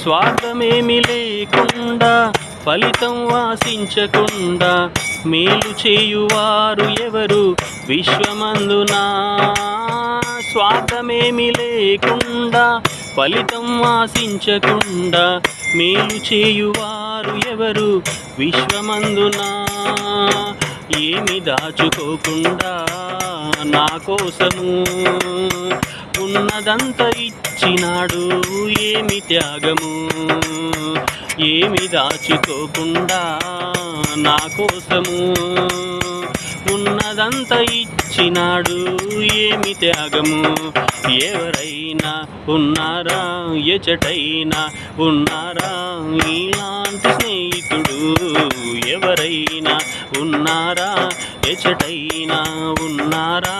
స్వార్థమేమి లేకుండా ఫలితం ఆశించకుండా మేలు చేయువారు ఎవరు విశ్వమందునా? స్వార్థమేమి లేకుండా ఫలితం ఆశించకుండా మేలు చేయువారు ఎవరు విశ్వమందునా? ఏమి దాచుకోకుండా నా కోసము ఉన్నదంతా ఇచ్చినాడు, ఏమి త్యాగము. ఏమి దాచుకోకుండా నా కోసము ఉన్నదంతా ఇచ్చినాడు, ఏమి త్యాగము. ఎవరైనా ఉన్నారా, ఎచటైనా ఉన్నారా ఇలాంటి స్నేహితుడు? ఎవరైనా ఉన్నారా, ఎచటైనా ఉన్నారా